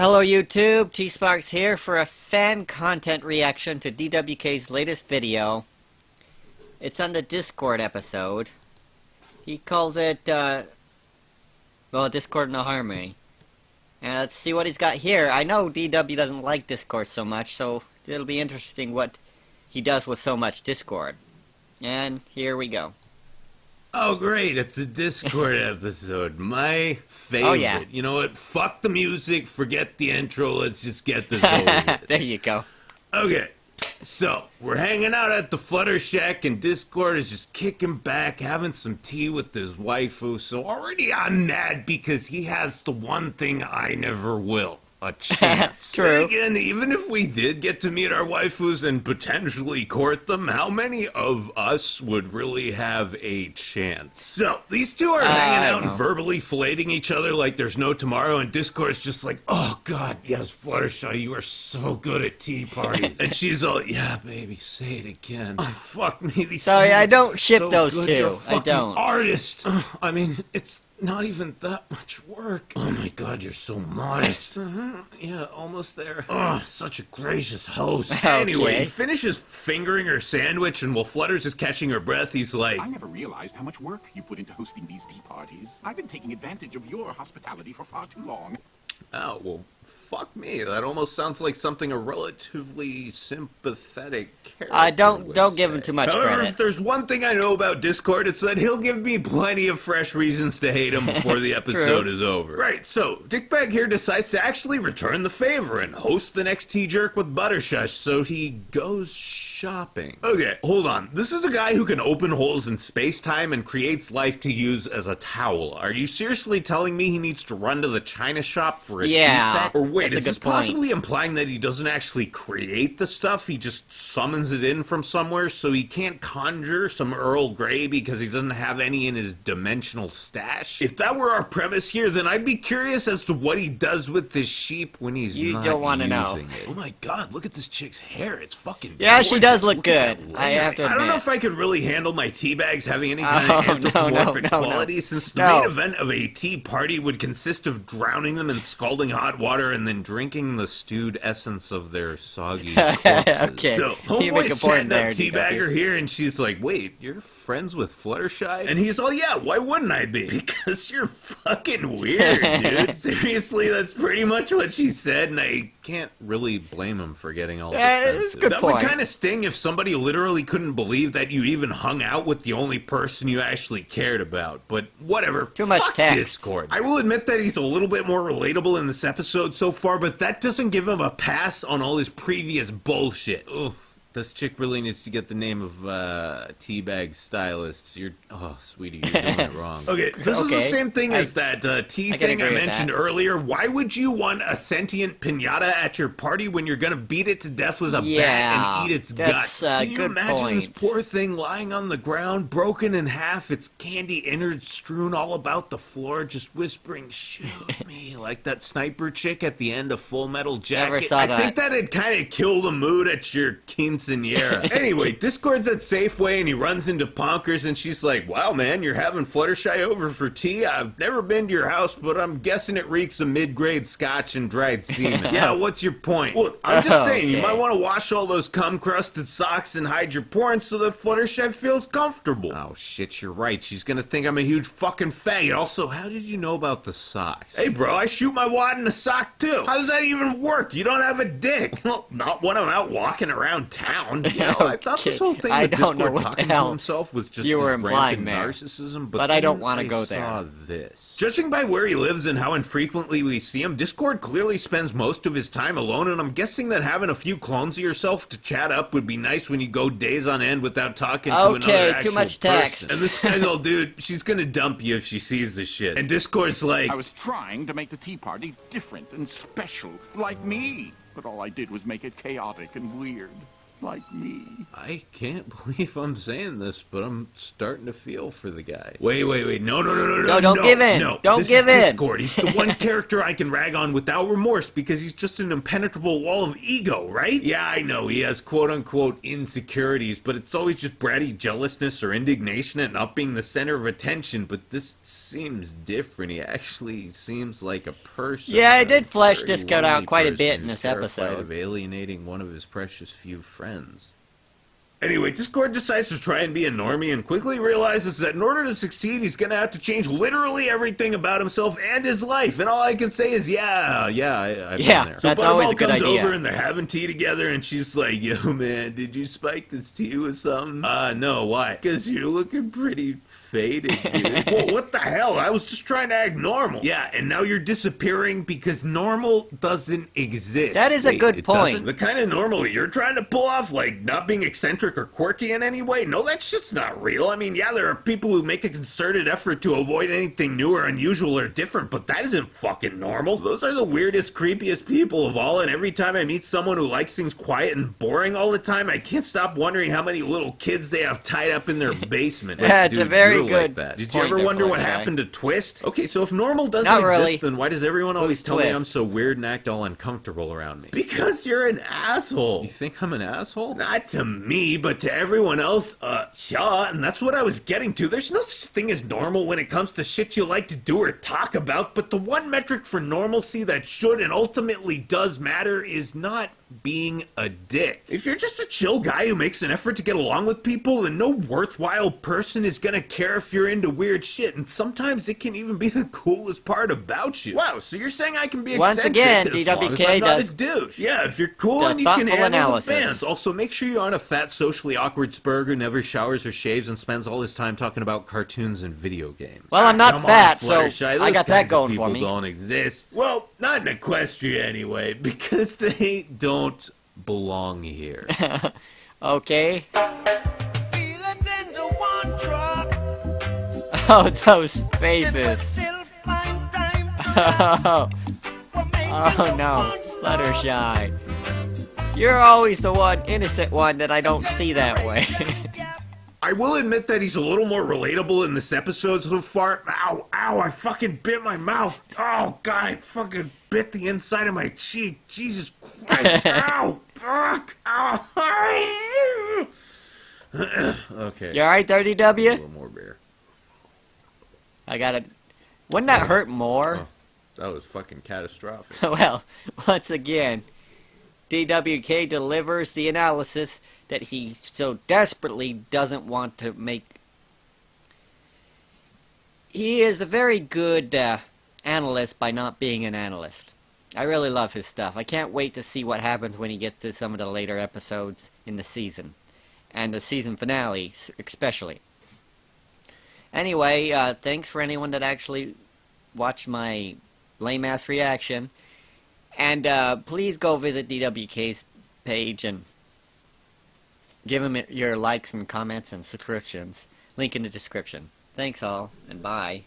Hello YouTube, T-Sparks here for a fan content reaction to DWK's latest video. It's on the Discord episode. He calls it, Discord No Harmony. And let's see what he's got here. I know DW doesn't like Discord so much, so it'll be interesting what he does with so much Discord. And here we go. Oh great, it's a Discord episode. My favorite. Oh, yeah. You know what? Fuck the music, forget the intro, let's just get this over with. There you go. Okay, so we're hanging out at the Flutter Shack and Discord is just kicking back, having some tea with his waifu. So already I'm mad because he has the one thing I never will. A chance. True. Then again, even if we did get to meet our waifus and potentially court them, how many of us would really have a chance? So, these two are hanging out and verbally filleting each other like there's no tomorrow, and Discord's just like, oh god, yes, Fluttershy, you are so good at tea parties. And she's all, yeah, baby, say it again. Oh, fuck me, these Sorry, I don't ship so those good. two. You're a I fucking don't. Artist. I mean, it's not even that much work. Oh my god, you're so modest. Yeah, almost there. Oh, such a gracious host. Okay. Anyway, he finishes fingering her sandwich, and while Flutter's just catching her breath, he's like, I never realized how much work you put into hosting these tea parties. I've been taking advantage of your hospitality for far too long. oh, well, fuck me. That almost sounds like something a relatively sympathetic character Don't give say. him too much However, credit. if there's one thing I know about Discord, it's that he'll give me plenty of fresh reasons to hate him before the episode is over. Right, so Dickbag here decides to actually return the favor and host the next tea jerk with Buttershush, so he goes shopping. Okay, hold on. This is a guy who can open holes in space-time and creates life to use as a towel. Are you seriously telling me he needs to run to the china shop for a tea set? Or wait, that's a is this good point. possibly implying that he doesn't actually create the stuff, he just summons it in from somewhere, so he can't conjure some Earl Grey because he doesn't have any in his dimensional stash? If that were our premise here, then I'd be curious as to what he does with this sheep when he's not don't wanna know. using it. Oh my god, look at this chick's hair, it's fucking Yeah, she gorgeous. does look Look at good. that I have to layering. I don't know admit. if I could really handle my tea bags having any kind of Oh, anthropomorphic no. quality, since the No. main event of a tea party would consist of drowning them in scalding hot water and then drinking the stewed essence of their soggy corpses. Okay, So, you make a homeboy's point chatting there, up Teabagger here, and she's like, wait, you're friends with Fluttershy? And he's all, yeah, why wouldn't I be? Because you're fucking weird, dude. Seriously, that's pretty much what she said, and I can't really blame him for getting all That defensive. is a good That point. would kind of sting if somebody literally couldn't believe that you even hung out with the only person you actually cared about. But whatever. Too much Fuck text. Discord. I will admit that he's a little bit more relatable in this episode so far, but that doesn't give him a pass on all his previous bullshit. Ugh. This chick really needs to get the name of teabag stylists. Oh, sweetie, you're doing it wrong. Okay, this is the Okay. same thing as that tea I can thing I agree with mentioned that. earlier. Why would you want a sentient pinata at your party when you're gonna beat it to death with a bat Yeah, and eat its that's guts? a Can you good imagine this point. poor thing lying on the ground, broken in half, its candy innards strewn all about the floor, just whispering, shoot me, like that sniper chick at the end of Full Metal Jacket? Never saw I that. think that'd kind of kill the mood at your quinceanera. Anyway, Discord's at Safeway and he runs into Ponkers and she's like, wow man, you're having Fluttershy over for tea? I've never been to your house, but I'm guessing it reeks of mid-grade scotch and dried semen. Yeah, what's your point? Well, I'm just saying, you Okay. might want to wash all those cum-crusted socks and hide your porn so that Fluttershy feels comfortable. Oh shit, you're right. She's gonna think I'm a huge fucking faggot. Also, how did you know about the socks? Hey bro, I shoot my wad in a sock too. How does that even work? You don't have a dick. Well, not when I'm out walking around town. You know, I thought this whole thing I with don't know Discord what the talking to hell himself was just you were his implying rampant there. narcissism, But I don't then wanna go there. saw this. Judging by where he lives and how infrequently we see him, Discord clearly spends most of his time alone, and I'm guessing that having a few clones of yourself to chat up would be nice when you go days on end without talking to another Okay, too actual much text. person. And this guy's all, dude, she's gonna dump you if she sees this shit. And Discord's like, I was trying to make the tea party different and special, like me. But all I did was make it chaotic and weird. like me. I can't believe I'm saying this, but I'm starting to feel for the guy. Wait. No, don't give in. No, Don't this give is in. Discord. He's the one character I can rag on without remorse because he's just an impenetrable wall of ego, right? Yeah, I know he has quote-unquote insecurities, but it's always just bratty jealousness or indignation at not being the center of attention, but this seems different. He actually seems like a person. Yeah, I did flesh very Discord out lonely quite a person bit in who's this terrified episode. of alienating one of his precious few friends. Anyway, Discord decides to try and be a normie and quickly realizes that in order to succeed, he's gonna have to change literally everything about himself and his life. And all I can say is, I've been there. So that's always Butterball a good comes idea. over and they're having tea together, and she's like, "Yo, man, did you spike this tea with something?" No, why? Because you're looking pretty faded, dude. Whoa, what the hell? I was just trying to act normal. Yeah, and now you're disappearing because normal doesn't exist. That is a good it point. doesn't? The kind of normal you're trying to pull off, like not being eccentric or quirky in any way, no, that shit's not real. I mean, yeah, there are people who make a concerted effort to avoid anything new or unusual or different, but that isn't fucking normal. Those are the weirdest, creepiest people of all, and every time I meet someone who likes things quiet and boring all the time, I can't stop wondering how many little kids they have tied up in their basement. Yeah, it's a very you're good like that. Did you point ever there, wonder what Fletcher. happened to Twist? Okay, so if normal doesn't Not exist, really. then why does everyone always Who's tell me Twist? I'm so weird and act all uncomfortable around me? Because you're an asshole. You think I'm an asshole? Not to me, but to everyone else, yeah, and that's what I was getting to. There's no such thing as normal when it comes to shit you like to do or talk about, but the one metric for normalcy that should and ultimately does matter is not being a dick. If you're just a chill guy who makes an effort to get along with people, then no worthwhile person is gonna care if you're into weird shit, and sometimes it can even be the coolest part about you. Wow, so you're saying I can be Once eccentric again, as long as DWK I'm not does a douche. Yeah, if you're cool the and you can thoughtful handle analysis. the fans. Also, make sure you aren't a fat, socially awkward spurg who never showers or shaves and spends all his time talking about cartoons and video games. Well, I'm not Come fat, on, so Fluttershy, I those got that kinds of going people for me. don't exist. Well, not in Equestria anyway, because they don't belong here. Okay. Oh, those faces. Oh no, Fluttershy. You're always the one, innocent one, that I don't see that way. I will admit that he's a little more relatable in this episode so far. Ow, I fucking bit my mouth. Oh, God, I fucking bit the inside of my cheek. Jesus Christ. Ow, fuck. Ow. Okay. You alright, 30W? A little more beer. I got it. Wouldn't that hurt more? Oh, that was fucking catastrophic. Well, once again, DWK delivers the analysis that he so desperately doesn't want to make. He is a very good analyst by not being an analyst. I really love his stuff. I can't wait to see what happens when he gets to some of the later episodes in the season. And the season finale, especially. Anyway, thanks for anyone that actually watched my lame-ass reaction. And please go visit DWK's page and give him your likes and comments and subscriptions. Link in the description. Thanks all, and bye.